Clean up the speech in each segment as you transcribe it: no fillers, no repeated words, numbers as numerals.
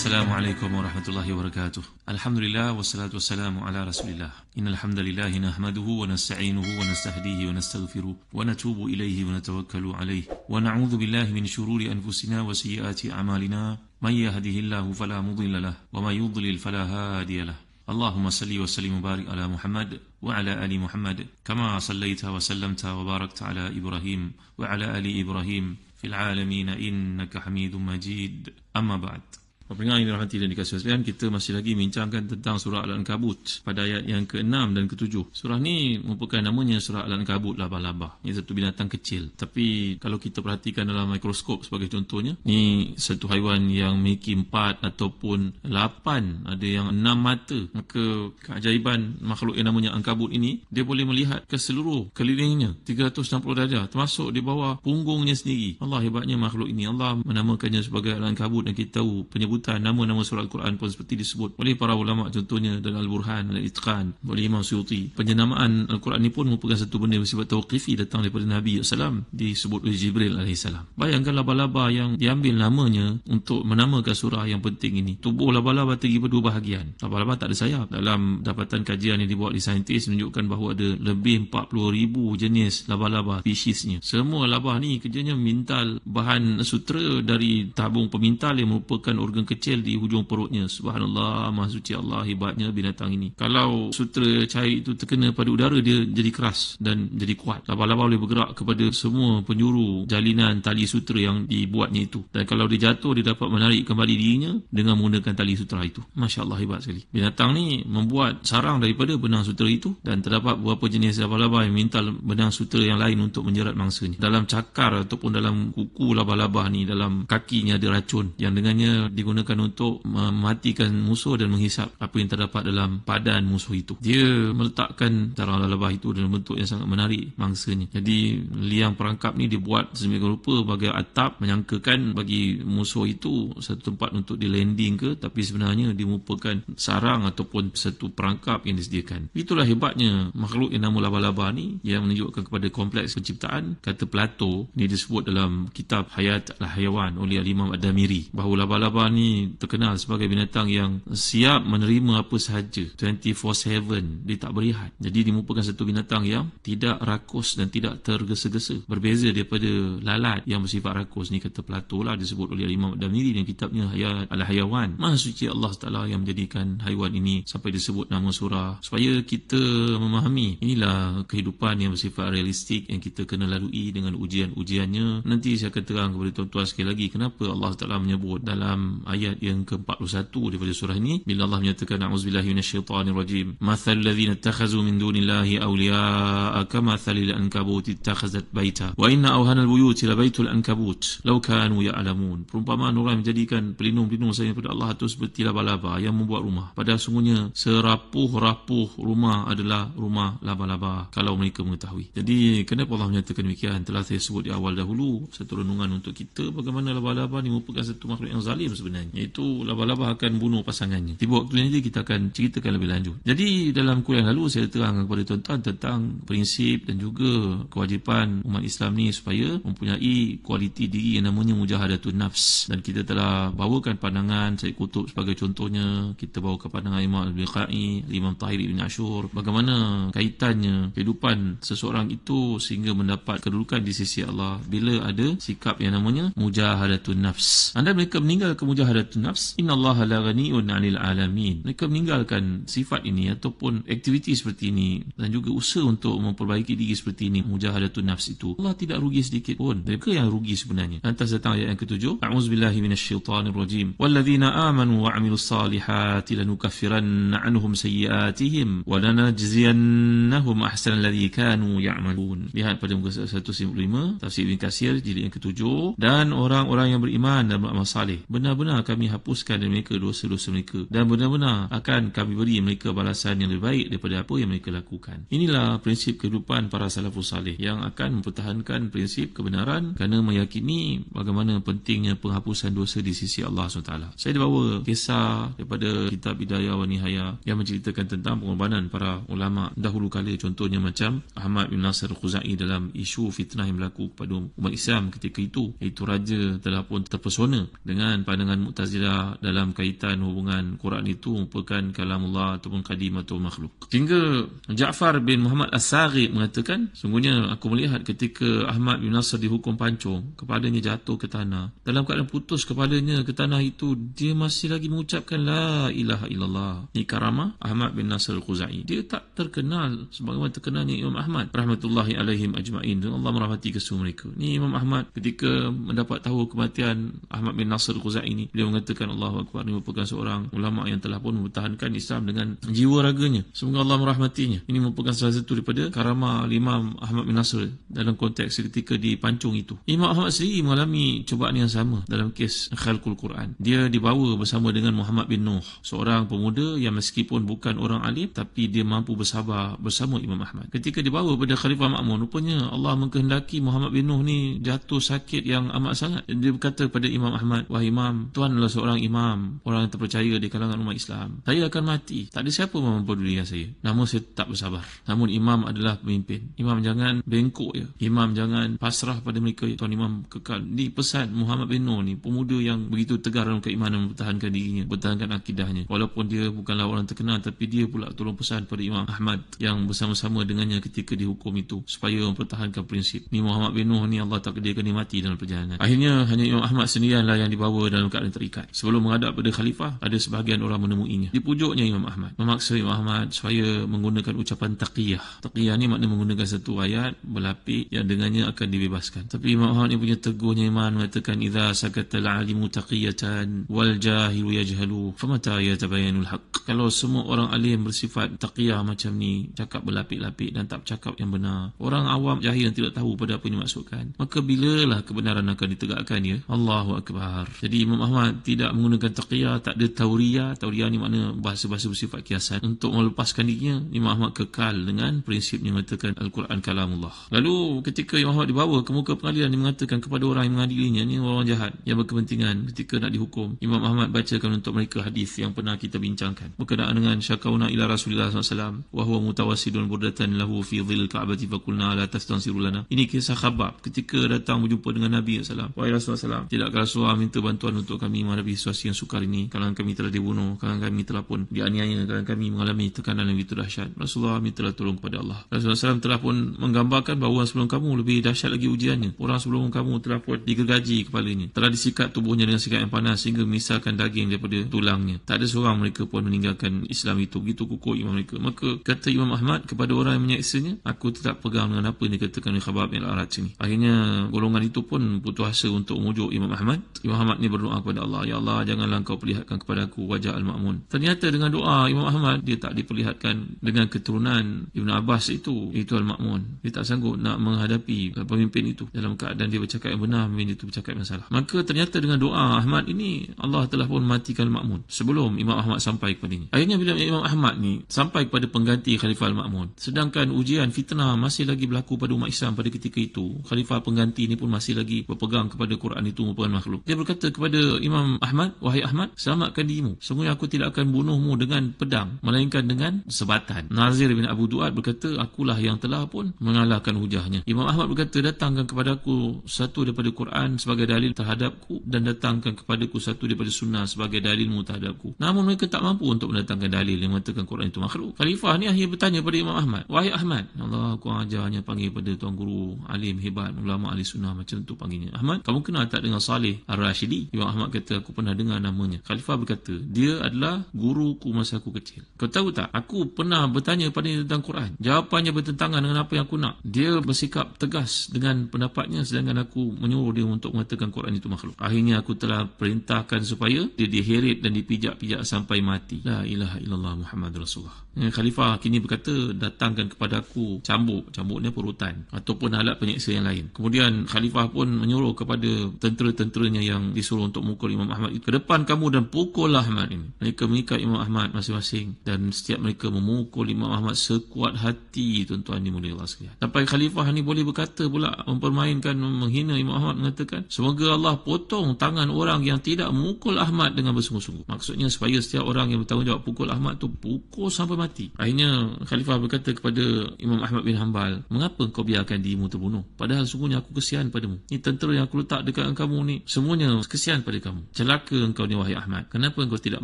Assalamualaikum warahmatullahi wabarakatuh. Alhamdulillah wassalatu wassalamu ala Rasulillah. Innal hamdalillah nahmaduhu wa nasta'inuhu wa nastahdihi wa nastaghfiruh wa natubu ilaihi wa natawakkalu alaihi wa na'udzu billahi min shururi anfusina wa sayyiati a'malina. May yahdihillahu fala mudilla lahu wa may yudlil fala hadiya lahu. Allahumma salli wa sallim wa barik ala Muhammad wa ala ali Muhammad kama sallaita wa sallamta wa barakta ala Ibrahim wa ala ali Ibrahim fil alamin innaka Hamidum Majid. Amma ba'd. Pendengar yang dirahmati dan dikasihi sekalian, kita masih lagi bincangkan tentang surah Al-Ankabut pada ayat yang ke-6 dan ke-7. Surah ni merupakan namanya surah Al-Ankabut, laba-laba. Ini satu binatang kecil. Tapi kalau kita perhatikan dalam mikroskop sebagai contohnya, ni satu haiwan yang memiliki 4 ataupun 8, ada yang 6 mata. Maka keajaiban makhluk yang namanya Ankabut ini, dia boleh melihat ke seluruh kelilingnya 360 darjah, termasuk di bawah punggungnya sendiri. Allah hebatnya makhluk ini. Allah menamakannya sebagai Al-Ankabut, dan kita tahu penyebutan nama-nama surah Al-Quran pun seperti disebut oleh para ulama, contohnya dalam Al-Burhan, Al-Itqan, oleh Imam Suyuti. Penyenamaan Al-Quran ini pun merupakan satu benda bersifat tauqifi, datang daripada Nabi SAW, disebut oleh Jibril AS. Bayangkan laba-laba yang diambil namanya untuk menamakan surah yang penting ini. Tubuh laba-laba terbagi pada 2 bahagian. Laba-laba tak ada sayap. Dalam dapatan kajian yang dibuat oleh saintis menunjukkan bahawa ada lebih 40,000 jenis laba-laba spesiesnya. Semua laba ni kerjanya memintal bahan sutera dari tabung pemintal yang merupakan organ kecil di hujung perutnya. Subhanallah, maha suci Allah, hebatnya binatang ini. Kalau sutera cair itu terkena pada udara, dia jadi keras dan jadi kuat. Laba-laba boleh bergerak kepada semua penjuru jalinan tali sutera yang dibuatnya itu. Dan kalau dia jatuh, dia dapat menarik kembali dirinya dengan menggunakan tali sutera itu. Masya Allah, hebat sekali. Binatang ni membuat sarang daripada benang sutera itu, dan terdapat beberapa jenis laba-laba yang memintal benang sutera yang lain untuk menjerat mangsanya. Dalam cakar ataupun dalam kuku laba-laba ni, dalam kakinya ada racun yang dengannya digunakan untuk mematikan musuh dan menghisap apa yang terdapat dalam padan musuh itu. Dia meletakkan sarang laba itu dalam bentuk yang sangat menarik mangsanya. Jadi liang perangkap ni dibuat sedemikian rupa bagai atap, menyangkakan bagi musuh itu satu tempat untuk di landing ke, tapi sebenarnya dia merupakan sarang ataupun satu perangkap yang disediakan. Itulah hebatnya makhluk yang nama laba-laba ni, yang menunjukkan kepada kompleks penciptaan. Kata Plato ni disebut dalam kitab Hayat al-Hayawan oleh Imam Ad-Damiri, bahawa laba-laba ni terkenal sebagai binatang yang siap menerima apa sahaja 24/7, dia tak berehat. Jadi dia merupakan satu binatang yang tidak rakus dan tidak tergesa-gesa, berbeza daripada lalat yang bersifat rakus. Ni kata Plato lah, disebut oleh Imam Ad-Damiri dalam kitabnya Hayat al-Hayawan. Maha suci Allah Ta'ala yang menjadikan haiwan ini sampai disebut nama surah, supaya kita memahami inilah kehidupan yang bersifat realistik yang kita kena lalui dengan ujian-ujiannya. Nanti saya akan terang kepada tuan-tuan sekali lagi kenapa Allah Ta'ala menyebut dalam ayat yang ke-41 daripada surah ini, bila Allah menyatakan a'udzubillahi minasyaitanirrajim, mathal ladzina ittakhazu min dunillahi awliya'a kamathalil ankabuti ittakhazat baita wa inna awhanal buyuti labaitul ankabut law kanu ya'lamun. Perumpamaan orang menjadikan pelindung-pelindung selain daripada Allah itu seperti laba-laba yang membuat rumah, padahal sungguhnya serapuh-rapuh rumah adalah rumah laba-laba kalau mereka mengetahui. Jadi kenapa Allah menyatakan demikian? Telah saya sebut di awal dahulu, satu renungan untuk kita bagaimana laba-laba ni merupakan satu makhluk yang zalim sebenarnya, iaitu laba-laba akan bunuh pasangannya. Di waktu ini kita akan ceritakan lebih lanjut. Jadi dalam kuliah lalu saya terang kepada tuan-tuan tentang prinsip dan juga kewajipan umat Islam ni supaya mempunyai kualiti diri yang namanya mujahadatun nafs. Dan kita telah bawakan pandangan Syed Qutb sebagai contohnya, kita bawakan pandangan Imam Al-Biqai, Imam Tahir Ibn Ashur, bagaimana kaitannya kehidupan seseorang itu sehingga mendapat kedudukan di sisi Allah bila ada sikap yang namanya mujahadatun nafs. Anda mereka meninggalkan mujahadatun nafs, innallaha la ghaniyyun 'anil alamin. Mereka meninggalkan sifat ini ataupun aktiviti seperti ini dan juga usaha untuk memperbaiki diri seperti ini, mujahadatun nafs itu, Allah tidak rugi sedikit pun. Mereka yang rugi sebenarnya. Lantas datang ayat yang ke-7, a'udzubillahi minasyaitanirrajim, walladzina amanu wa 'amilus salihati lanukaffiranna 'anhum sayyi'atihim wa lanajziyannahum ahsanal ladzi kanu ya'malun. Lihat pada muka 195 tafsir Ibn Katsir jilid yang ke-7, dan orang-orang yang beriman dan beramal saleh, benar-benar kami hapuskan dari mereka dosa-dosa mereka, dan benar-benar akan kami beri mereka balasan yang lebih baik daripada apa yang mereka lakukan. Inilah prinsip kehidupan para salafus saleh yang akan mempertahankan prinsip kebenaran kerana meyakini bagaimana pentingnya penghapusan dosa di sisi Allah SWT. Saya dibawa kisah daripada kitab Bidayah wa Nihayah yang menceritakan tentang pengorbanan para ulama dahulu kala, contohnya macam Ahmad bin Nasir Khuzai dalam isu fitnah yang berlaku pada umat Islam ketika itu, iaitu raja telah pun terpesona dengan pandangan Mu'tazilah dalam kaitan hubungan Quran itu merupakan kalamullah ataupun qadim atau makhluk. Hingga Ja'far bin Muhammad As-Saghiq mengatakan, sungguhnya aku melihat ketika Ahmad bin Nasr dihukum pancung, kepalanya jatuh ke tanah. Dalam keadaan putus kepalanya ke tanah itu, dia masih lagi mengucapkan la ilaha illallah. Ini karamah Ahmad bin Nasr Al-Khuzai. Dia tak terkenal sebagaimana terkenalnya Imam Ahmad rahmatullahi alaihim ajma'in. Allah merahmati kesemua mereka. Ni Imam Ahmad ketika mendapat tahu kematian Ahmad bin Nasr Al-Khuzai ini, beliau mengatakan Allahu Akbar. Ini merupakan seorang ulama yang telah pun mempertahankan Islam dengan jiwa raganya. Semoga Allah merahmatinya. Ini merupakan salah satu daripada karamah Imam Ahmad bin Nasr dalam konteks ketika dipancung itu. Imam Ahmad sendiri mengalami cubaan yang sama dalam kes khalqul Quran. Dia dibawa bersama dengan Muhammad bin Nuh, seorang pemuda yang meskipun bukan orang alim tapi dia mampu bersabar bersama Imam Ahmad. Ketika dibawa pada Khalifah Ma'mun, rupanya Allah mengkehendaki Muhammad bin Nuh ni jatuh sakit yang amat sangat. Dia berkata pada Imam Ahmad, wahai Imam, Tuan adalah seorang imam, orang yang terpercaya di kalangan umat Islam. Saya akan mati, tak ada siapa yang mempeduli saya. Namun saya tak bersabar. Namun imam adalah pemimpin. Imam jangan bengkok ya. Imam jangan pasrah pada mereka. Tuan Imam kekal. Di pesan Muhammad bin Nuh ni, pemuda yang begitu tegar dalam keimanan, mempertahankan dirinya, mempertahankan akidahnya. Walaupun dia bukanlah orang terkenal, tapi dia pula tolong pesan pada Imam Ahmad yang bersama-sama dengannya ketika dihukum itu, supaya mempertahankan prinsip. Ni Muhammad bin Nuh ni Allah takdirkan dia mati dalam perjalanan. Akhirnya hanya Imam Ahmad sendirianlah yang dibawa dalam keadaan terikat. Sebelum menghadap pada khalifah, ada sebahagian orang menemuinya. Dipujuknya Imam Ahmad, memaksa Imam Ahmad supaya menggunakan ucapan taqiyah. Taqiyah ni makna menggunakan satu ayat berlapik yang dengannya akan dibebaskan. Tapi Imam Ahmad ni punya teguhnya iman mengatakan, idza sakatal alimu taqiyatan wal jahilu yajhalu famata yatabayyanul haqq. Kalau semua orang alim bersifat taqiyah macam ni, cakap berlapik-lapik dan tak bercakap yang benar, orang awam jahil yang tidak tahu pada apa yang dimaksudkan, maka bilalah kebenaran akan ditegakkan ya. Allahu Akbar. Jadi Imam Ahmad tidak menggunakan taqiyah, tak ada tauriyah. Tauriyah ni makna bahasa-bahasa bersifat kiasan. Untuk melepaskan dirinya, Imam Ahmad kekal dengan prinsipnya mengatakan Al-Quran kalamullah. Lalu ketika Imam Ahmad dibawa ke muka pengadilan, dia mengatakan kepada orang yang mengadilinya, ni orang jahat yang berkepentingan, ketika nak dihukum, Imam Ahmad bacakan untuk mereka hadis yang pernah kita bincangkan berkenaan dengan syakauna ila Rasulullah SAW wa huwa mutawassidun burdatan lahu fi dhil ka'bati faqulna la tastansiru lana. Ini kisah Khabbab ketika datang berjumpa dengan Nabi SAW. Wahai Rasulullah SAW, tidakkah Rasulullah minta bantuan untuk kami menghadapi situasi yang sukar ini? Kalangan kami telah dibunuh, kalangan kami telah pun dianiaya, kalangan kami mengalami tekanan yang begitu dahsyat. Rasulullah mintalah tolong kepada Allah. Rasulullah SAW telah pun menggambarkan bahawa sebelum kamu lebih dahsyat lagi ujiannya. Orang sebelum kamu telah pun digergaji kepalanya, telah disikat tubuhnya dengan sikat yang panas sehingga memisahkan daging daripada tulangnya. Tak ada seorang mereka pun meninggalkan Islam itu. Begitu kukuh iman mereka. Maka kata Imam Ahmad kepada orang yang menyaksinya, aku tetap pegang dengan apa yang dikatakan oleh Khabbab bin al-Arat sini. Akhirnya golongan itu pun putus asa untuk memujuk Imam Ahmad. Imam Ahmad ni berdoa kepada Allah, ya Allah, janganlah engkau perlihatkan kepada aku wajah Al-Ma'mun. Ternyata dengan doa Imam Ahmad, dia tak diperlihatkan dengan keturunan Ibn Abbas itu Al-Ma'mun. Dia tak sanggup nak menghadapi pemimpin itu dalam keadaan dia bercakap yang benar, pemimpin itu bercakap yang salah. Maka ternyata dengan doa Ahmad ini, Allah telah pun mematikan Al-Ma'mun sebelum Imam Ahmad sampai kepadanya. Akhirnya bila Imam Ahmad ni sampai kepada pengganti Khalifah Al-Ma'mun, sedangkan ujian fitnah masih lagi berlaku pada umat Islam pada ketika itu, Khalifah pengganti ni pun masih lagi berpegang kepada Quran itu merupakan makhluk. Dia berkata kepada Imam Ahmad, wahai Ahmad, selamatkan dirimu. Sungguhnya aku tidak akan bunuhmu dengan pedang, melainkan dengan sebatan. Nazir bin Abu Du'ad berkata, akulah yang telah pun mengalahkan hujahnya. Imam Ahmad berkata, datangkan kepada aku satu daripada Quran sebagai dalil terhadapku, dan datangkan kepadaku satu daripada sunnah sebagai dalilmu terhadapku. Namun mereka tak mampu untuk mendatangkan dalil yang mengatakan Quran itu makhluk. Khalifah ni akhirnya bertanya pada Imam Ahmad, wahai Ahmad, Allah aku ajarnya panggil pada tuan guru alim hebat, ulama ahli sunnah macam tu panggilnya. Ahmad, kamu kenal tak dengan Saleh Ar-Rashidi? Imam Ahmad kata, aku pernah dengar namanya. Khalifah berkata, dia adalah guruku masa aku kecil. Kau tahu tak, aku pernah bertanya padanya tentang Quran. Jawapannya bertentangan dengan apa yang aku nak. Dia bersikap tegas dengan pendapatnya, sedangkan aku menyuruh dia untuk mengatakan Quran itu makhluk. Akhirnya aku telah perintahkan supaya dia diheret dan dipijak-pijak sampai mati. La ilaha illallah Muhammad Rasulullah. Khalifah kini berkata, datangkan kepada aku cambuk. Cambuknya perutan ataupun alat penyeksa yang lain. Kemudian Khalifah pun menyuruh kepada tentera-tenteranya yang disuruh untuk mukul Imam Ahmad itu, ke depan kamu dan pukullah Ahmad ini. Mereka mengikat Imam Ahmad masing-masing, dan setiap mereka memukul Imam Ahmad sekuat hati, tuan-tuan dimulai Allah sekalian. Sampai Khalifah ni boleh berkata pula, mempermainkan, menghina Imam Ahmad, mengatakan, semoga Allah potong tangan orang yang tidak memukul Ahmad dengan bersungguh-sungguh. Maksudnya supaya setiap orang yang bertanggungjawab pukul Ahmad tu pukul sampai mati. Akhirnya Khalifah berkata kepada Imam Ahmad bin Hanbal, mengapa kau biarkan dirimu terbunuh? Padahal sungguhnya aku kesian padamu. Ni tentera yang aku letak dekat kamu ni, semuanya kesian pada kamu. wajahmu. Celaka engkau ni wahai Ahmad, kenapa engkau tidak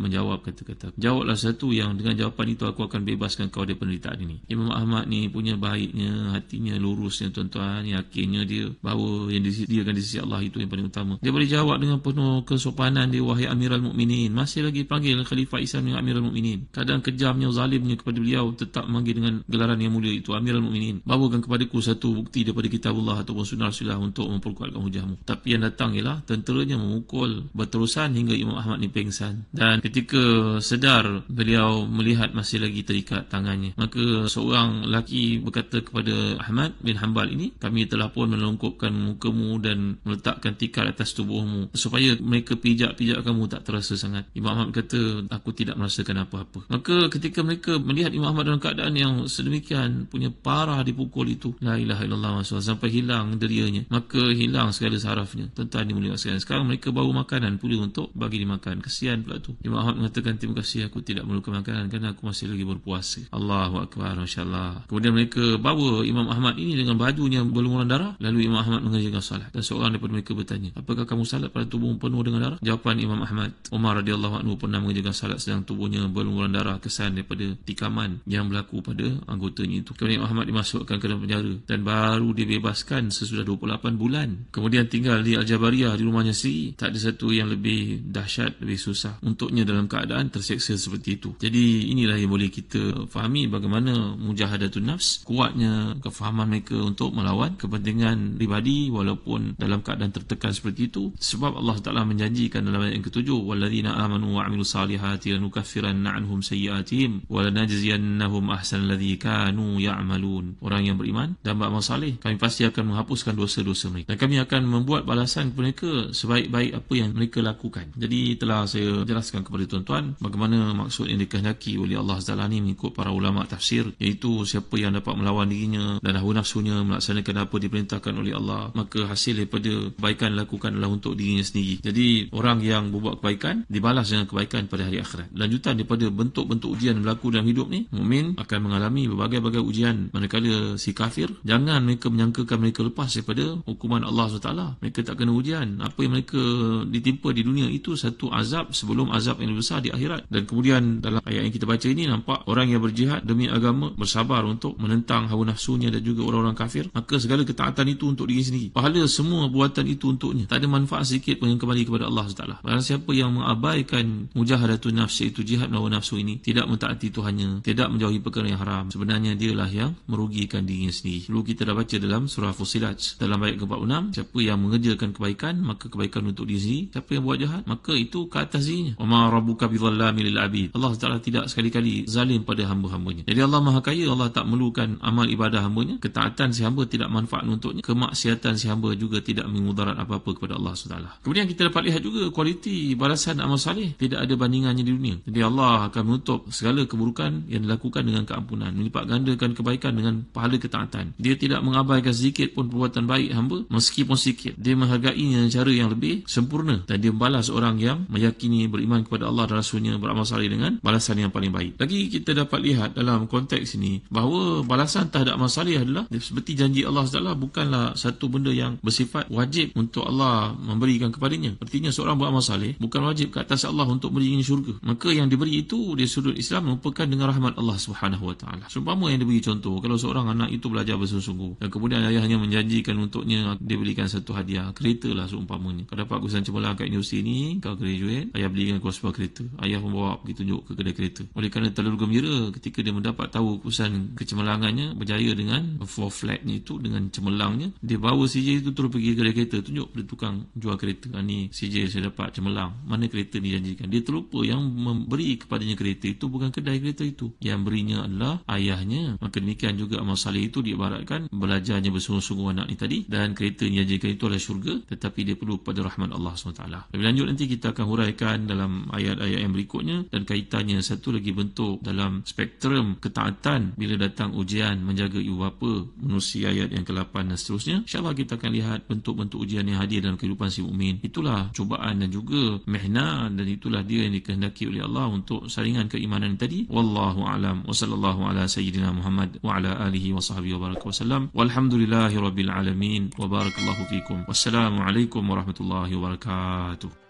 menjawab kata-kata? Jawablah satu yang dengan jawapan itu aku akan bebaskan kau dari penderitaan ini. Imam Ahmad ni punya baiknya, hatinya lurusnya tuan-tuan, yakinnya dia bahawa yang disediakan di sisi Allah itu yang paling utama. Dia boleh jawab dengan penuh kesopanan dia, wahai Amirul Mukminin. Masih lagi panggil Khalifah Islam dengan Amirul Mukminin. Kadang kejamnya, zalimnya kepada beliau tetap memanggil dengan gelaran yang mulia itu, Amirul Mukminin. Bawakan kepadaku satu bukti daripada kitabullah ataupun sunnah Rasulullah untuk memperkuatkan hujahmu. Tapi yang datang ialah tenteranya memukul berterusan hingga Imam Ahmad ni pengsan. Dan ketika sedar beliau melihat masih lagi terikat tangannya, maka seorang lelaki berkata kepada Ahmad bin Hanbal ini, kami telah pun melongkopkan mukamu dan meletakkan tikar atas tubuhmu supaya mereka pijak-pijak kamu tak terasa sangat. Imam Ahmad kata, aku tidak merasakan apa-apa. Maka ketika mereka melihat Imam Ahmad dalam keadaan yang sedemikian punya parah dipukul itu, la ilaha illallah sampai hilang derianya, maka hilang segala sarafnya. Tuan-tuan dimuliakan sekalian, sekarang mereka bawa makanan pula untuk bagi dimakan. Kesian pula tu. Imam Ahmad mengatakan, terima kasih, aku tidak memerlukan makanan kerana aku masih lagi berpuasa. Allahu Akbar, masya-Allah. Kemudian mereka bawa Imam Ahmad ini dengan bajunya berlumuran darah, lalu Imam Ahmad mengerjakan salat. Dan seorang daripada mereka bertanya, apakah kamu salat pada tubuhmu penuh dengan darah? Jawapan Imam Ahmad, Umar radhiyallahu anhu pernah mengerjakan salat sedang tubuhnya berlumuran darah, kesan daripada tikaman yang berlaku pada anggotanya itu. Kemudian Imam Ahmad dimasukkan ke dalam penjara dan baru dibebaskan sesudah 28 bulan. Kemudian tinggal di Al-Jabariyah, di rumahnya sendiri. Tak ada satu yang lebih dahsyat, lebih susah untuknya dalam keadaan terseksa seperti itu. Jadi inilah yang boleh kita fahami bagaimana mujahadatun nafs, kuatnya kefahaman mereka untuk melawan kepentingan pribadi walaupun dalam keadaan tertekan seperti itu. Sebab Allah Ta'ala menjanjikan dalam ayat yang ke-7, walladzina amanu wa 'amilus salihati lanukaffiranna 'anhum sayyi'atihim wa lanajziyannahum ahsanal ladzi kanu ya'malun. Orang yang beriman dan beramal saleh, kami pasti akan menghapuskan dosa-dosa mereka dan kami akan membuat balasan kepada mereka sebaik-baik apa yang mereka lakukan. Jadi telah saya jelaskan kepada tuan-tuan bagaimana maksud yang dikehendaki oleh Allah Ta'ala ni mengikut para ulama tafsir, iaitu siapa yang dapat melawan dirinya dan hawa nafsunya melaksanakan apa diperintahkan oleh Allah, maka hasil daripada kebaikan dilakukan adalah untuk dirinya sendiri. Jadi orang yang berbuat kebaikan dibalas dengan kebaikan pada hari akhirat. Lanjutan daripada bentuk-bentuk ujian yang berlaku dalam hidup ni, mukmin akan mengalami berbagai-bagai ujian. Manakala si kafir, jangan mereka menyangkakan mereka lepas daripada hukuman Allah SWT. Mereka tak kena ujian. Apa yang mereka ditimpa di dunia itu satu azab sebelum azab yang lebih besar di akhirat. Dan kemudian dalam ayat yang kita baca ini nampak orang yang berjihad demi agama, bersabar untuk menentang hawa nafsunya dan juga orang-orang kafir, maka segala ketaatan itu untuk diri sendiri. Pahala semua buatan itu untuknya. Tak ada manfaat sedikit pun yang kembali kepada Allah SWT. Barang siapa yang mengabaikan mujahadatun nafs, iaitu jihad melawan nafsu ini, tidak mentaati Tuhannya, tidak menjauhi perkara yang haram, sebenarnya dialah yang merugikan dirinya sendiri. Dulu kita dah baca dalam surah Fussilat dalam ayat ke-46, siapa yang mengerjakan kebaikan maka kebaikan untuk diri sendiri, siapa yang buat jahat maka itu ke atas dirinya. Wa ma rabbuka bidzallamil lil abid. Allah Taala tidak sekali-kali zalim pada hamba-hambanya. Jadi Allah Maha Kaya, Allah tak memerlukan amal ibadah hambanya. Ketaatan si hamba tidak manfaat untuknya, kemaksiatan si hamba juga tidak memudarat apa-apa kepada Allah SWT. Kemudian kita dapat lihat juga kualiti balasan amal saleh tidak ada bandingannya di dunia. Jadi Allah akan menutup segala keburukan yang dilakukan dengan keampunan, melipat gandakan kebaikan dengan pahala ketaatan. Dia tidak mengabaikan sedikit pun perbuatan baik hamba meskipun sedikit. Dia menghargainya dengan cara yang lebih sempurna dan dia membalas orang yang meyakini, beriman kepada Allah dan Rasulnya, beramal saleh dengan balasan yang paling baik. Lagi kita dapat lihat dalam konteks ini bahawa balasan terhadap amal saleh adalah seperti janji Allah SWT, bukanlah satu benda yang bersifat wajib untuk Allah memberikan kepadanya. Artinya seorang beramal saleh bukan wajib ke atas Allah untuk berinya syurga. Maka yang diberi itu di sudut Islam merupakan dengan rahmat Allah SWT. Seumpama yang diberi contoh, kalau seorang anak itu belajar bersungguh-sungguh dan kemudian ayahnya menjanjikan untuknya dia belikan satu hadiah, kereta lah seumpamanya. Kau dapat kuliah cemerlang kat universiti ni, kau graduate, ayah belikan kau sebuah kereta. Ayah membawa pergi tunjuk ke kedai kereta. Oleh kerana terlalu gembira ketika dia mendapat tahu kuliah kecemerlangannya berjaya dengan 4 flat-nya itu, dengan cemerlangnya, dia bawa CJ itu terus pergi ke kedai kereta, tunjuk pada tukang jual kereta. Ni CJ saya dapat cemerlang, mana kereta dijanjikan. Dia terlupa yang memberi kepadanya kereta itu bukan kedai kereta itu, yang berinya adalah ayahnya. Maka demikian juga amal saleh itu diibaratkan belajarnya bersungguh-sungguh anak ni tadi, dan kereta yang dijanjikan itu adalah syurga, tetapi dia perlu pada rahmat Allah SWT. Lebih lanjut nanti kita akan huraikan dalam ayat-ayat yang berikutnya, dan kaitannya satu lagi bentuk dalam spektrum ketaatan bila datang ujian menjaga ibu bapa, menerusi ayat yang ke-8 dan seterusnya. InsyaAllah kita akan lihat bentuk-bentuk ujian yang hadir dalam kehidupan si mukmin. Itulah cubaan dan juga mihna, dan itulah dia yang dikehendaki oleh Allah untuk saringan keimanan tadi. Wallahu a'lam, wa sallallahu ala sayyidina Muhammad wa ala alihi wa sahbihi wa baraka wasallam, walhamdulillahi rabbil alamin, wa barakallahu fikum. Wassalamu alaikum warahmatullahi wabarakatuh.